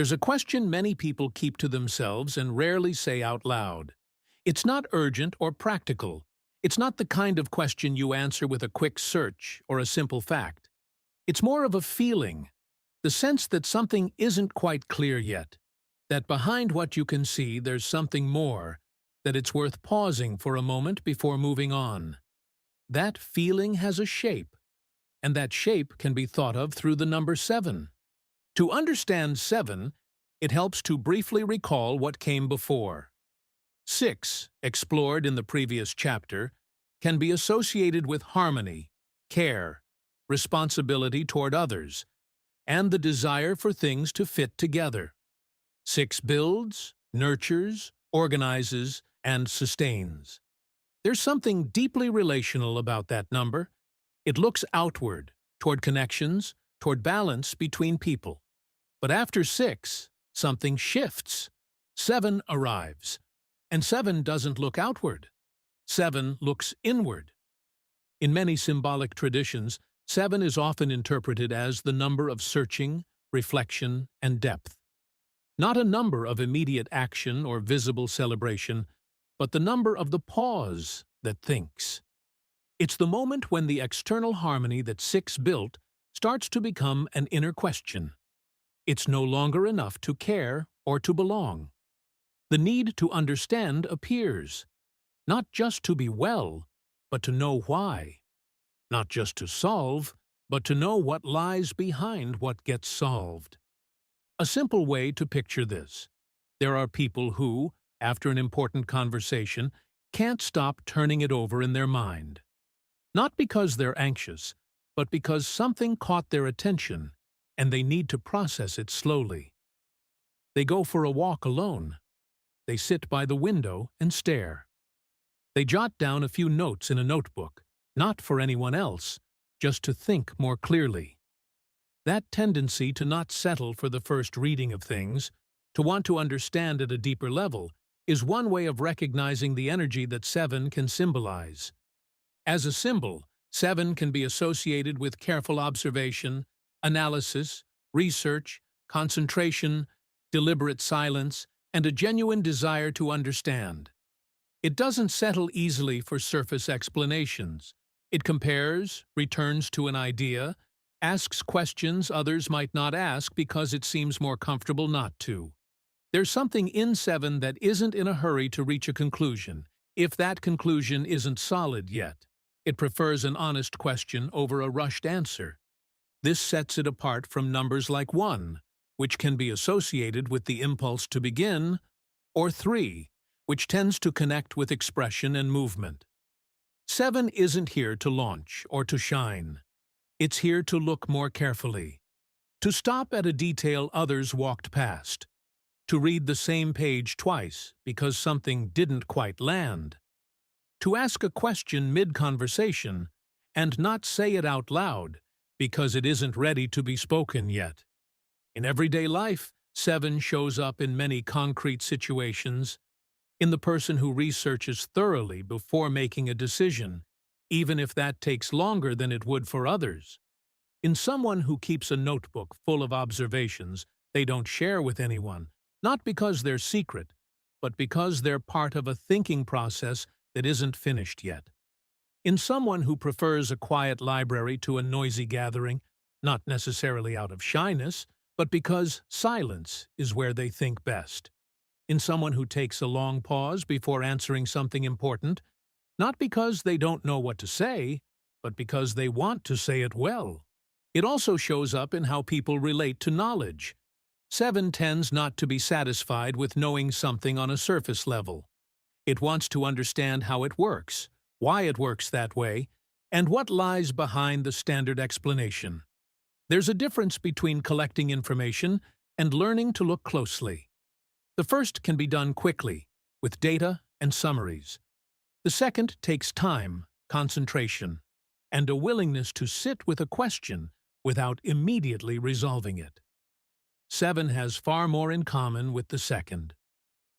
There's a question many people keep to themselves and rarely say out loud. It's not urgent or practical. It's not the kind of question you answer with a quick search or a simple fact. It's more of a feeling, the sense that something isn't quite clear yet, that behind what you can see there's something more, that it's worth pausing for a moment before moving on. That feeling has a shape, and that shape can be thought of through the number 7. To understand 7, it helps to briefly recall what came before. 6, explored in the previous chapter, can be associated with harmony, care, responsibility toward others, and the desire for things to fit together. 6 builds, nurtures, organizes, and sustains. There's something deeply relational about that number. It looks outward, toward connections, toward balance between people. But after 6, something shifts. 7 arrives. And 7 doesn't look outward. 7 looks inward. In many symbolic traditions, 7 is often interpreted as the number of searching, reflection, and depth. Not a number of immediate action or visible celebration, but the number of the pause that thinks. It's the moment when the external harmony that 6 built starts to become an inner question. It's no longer enough to care or to belong. The need to understand appears, not just to be well, but to know why. Not just to solve, but to know what lies behind what gets solved. A simple way to picture this: there are people who, after an important conversation, can't stop turning it over in their mind. Not because they're anxious, but because something caught their attention, and they need to process it slowly. They go for a walk alone. They sit by the window and stare. They jot down a few notes in a notebook, not for anyone else, just to think more clearly. That tendency to not settle for the first reading of things, to want to understand at a deeper level, is one way of recognizing the energy that 7 can symbolize. As a symbol, 7 can be associated with careful observation, analysis, research, concentration, deliberate silence, and a genuine desire to understand. It doesn't settle easily for surface explanations. It compares, returns to an idea, asks questions others might not ask because it seems more comfortable not to. There's something in 7 that isn't in a hurry to reach a conclusion, if that conclusion isn't solid yet. It prefers an honest question over a rushed answer. This sets it apart from numbers like 1, which can be associated with the impulse to begin, or 3, which tends to connect with expression and movement. 7 isn't here to launch or to shine. It's here to look more carefully, to stop at a detail others walked past, to read the same page twice because something didn't quite land, to ask a question mid-conversation and not say it out loud because it isn't ready to be spoken yet. In everyday life, 7 shows up in many concrete situations, in the person who researches thoroughly before making a decision, even if that takes longer than it would for others. In someone who keeps a notebook full of observations they don't share with anyone, not because they're secret, but because they're part of a thinking process that isn't finished yet. In someone who prefers a quiet library to a noisy gathering, not necessarily out of shyness, but because silence is where they think best. In someone who takes a long pause before answering something important, not because they don't know what to say, but because they want to say it well. It also shows up in how people relate to knowledge. 7 tends not to be satisfied with knowing something on a surface level. It wants to understand how it works, why it works that way, and what lies behind the standard explanation. There's a difference between collecting information and learning to look closely. The first can be done quickly, with data and summaries. The second takes time, concentration, and a willingness to sit with a question without immediately resolving it. 7 has far more in common with the second.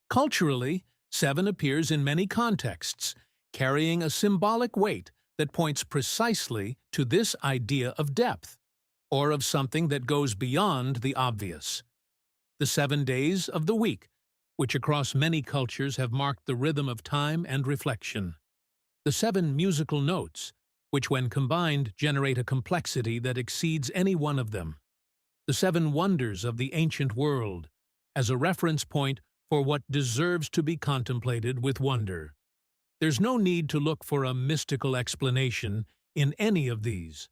Culturally, 7 appears in many contexts, carrying a symbolic weight that points precisely to this idea of depth, or of something that goes beyond the obvious. the 7 days of the week, which across many cultures have marked the rhythm of time and reflection. The 7 musical notes, which when combined generate a complexity that exceeds any one of them. The 7 wonders of the ancient world, as a reference point for what deserves to be contemplated with wonder. There's no need to look for a mystical explanation in any of these.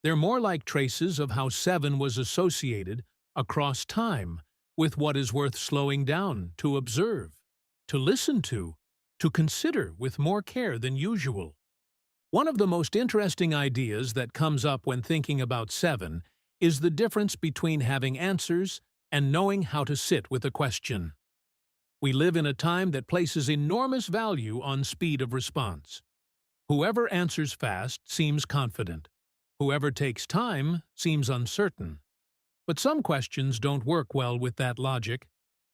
They're more like traces of how 7 was associated, across time, with what is worth slowing down to observe, to listen to consider with more care than usual. One of the most interesting ideas that comes up when thinking about 7 is the difference between having answers and knowing how to sit with a question. We live in a time that places enormous value on speed of response. Whoever answers fast seems confident. Whoever takes time seems uncertain. But some questions don't work well with that logic.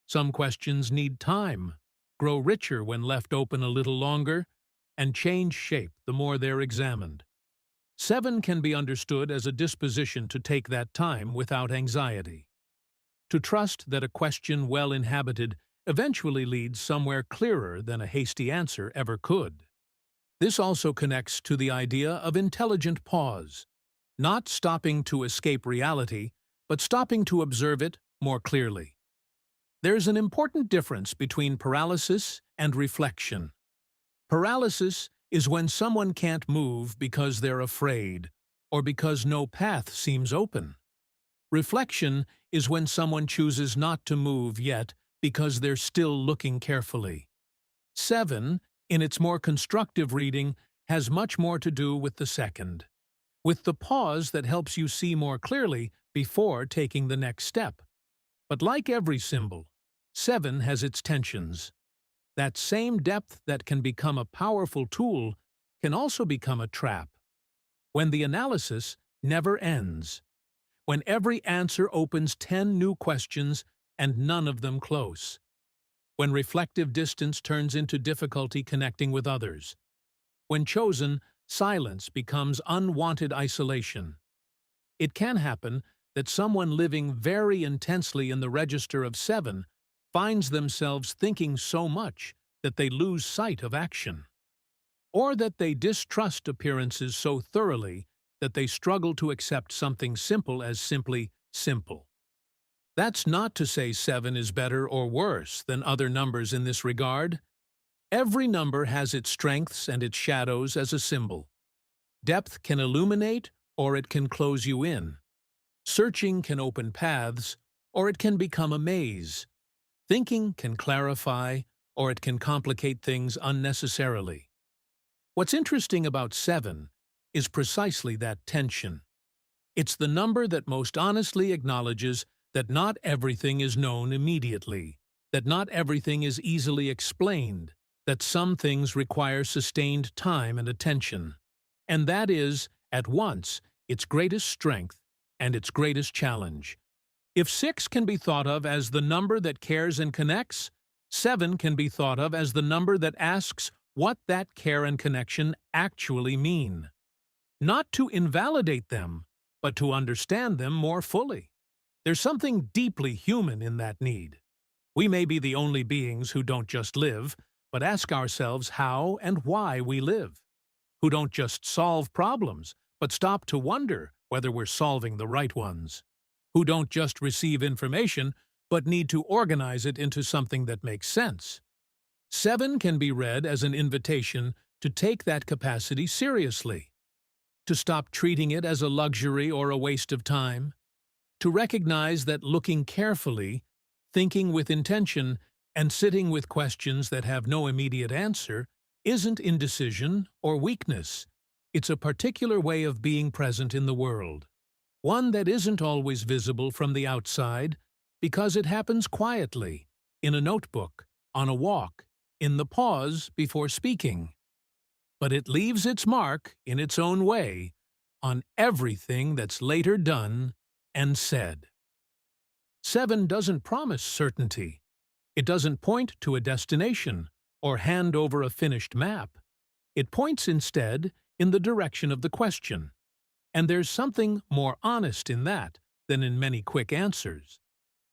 Some questions need time, grow richer when left open a little longer, and change shape the more they're examined. 7 can be understood as a disposition to take that time without anxiety. To trust that a question well inhabited eventually leads somewhere clearer than a hasty answer ever could. This also connects to the idea of intelligent pause, not stopping to escape reality, but stopping to observe it more clearly. There's an important difference between paralysis and reflection. Paralysis is when someone can't move because they're afraid or because no path seems open. Reflection is when someone chooses not to move yet because they're still looking carefully. 7, in its more constructive reading, has much more to do with the second, with the pause that helps you see more clearly before taking the next step. But like every symbol, 7 has its tensions. That same depth that can become a powerful tool can also become a trap. When the analysis never ends. When every answer opens 10 new questions and none of them close. When reflective distance turns into difficulty connecting with others. When chosen, silence becomes unwanted isolation. It can happen that someone living very intensely in the register of 7 finds themselves thinking so much that they lose sight of action, or that they distrust appearances so thoroughly that they struggle to accept something simple as simply simple. That's not to say 7 is better or worse than other numbers in this regard. Every number has its strengths and its shadows as a symbol. Depth can illuminate, or it can close you in. Searching can open paths, or it can become a maze. Thinking can clarify, or it can complicate things unnecessarily. What's interesting about 7 is precisely that tension. It's the number that most honestly acknowledges that not everything is known immediately, that not everything is easily explained, that some things require sustained time and attention. And that is, at once, its greatest strength and its greatest challenge. If 6 can be thought of as the number that cares and connects, 7 can be thought of as the number that asks what that care and connection actually mean. Not to invalidate them, but to understand them more fully. There's something deeply human in that need. We may be the only beings who don't just live, but ask ourselves how and why we live. Who don't just solve problems, but stop to wonder whether we're solving the right ones. Who don't just receive information, but need to organize it into something that makes sense. 7 can be read as an invitation to take that capacity seriously, to stop treating it as a luxury or a waste of time, to recognize that looking carefully, thinking with intention, and sitting with questions that have no immediate answer isn't indecision or weakness. It's a particular way of being present in the world, one that isn't always visible from the outside because it happens quietly, in a notebook, on a walk, in the pause before speaking. But it leaves its mark, in its own way, on everything that's later done and said. 7 doesn't promise certainty. It doesn't point to a destination or hand over a finished map. It points instead in the direction of the question. And there's something more honest in that than in many quick answers.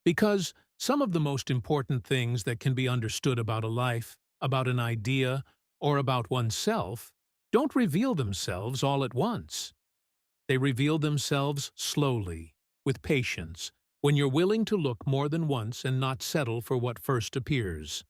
Because Some of the most important things that can be understood about a life, about an idea, or about oneself don't reveal themselves all at once. They reveal themselves slowly, with patience, when you're willing to look more than once and not settle for what first appears.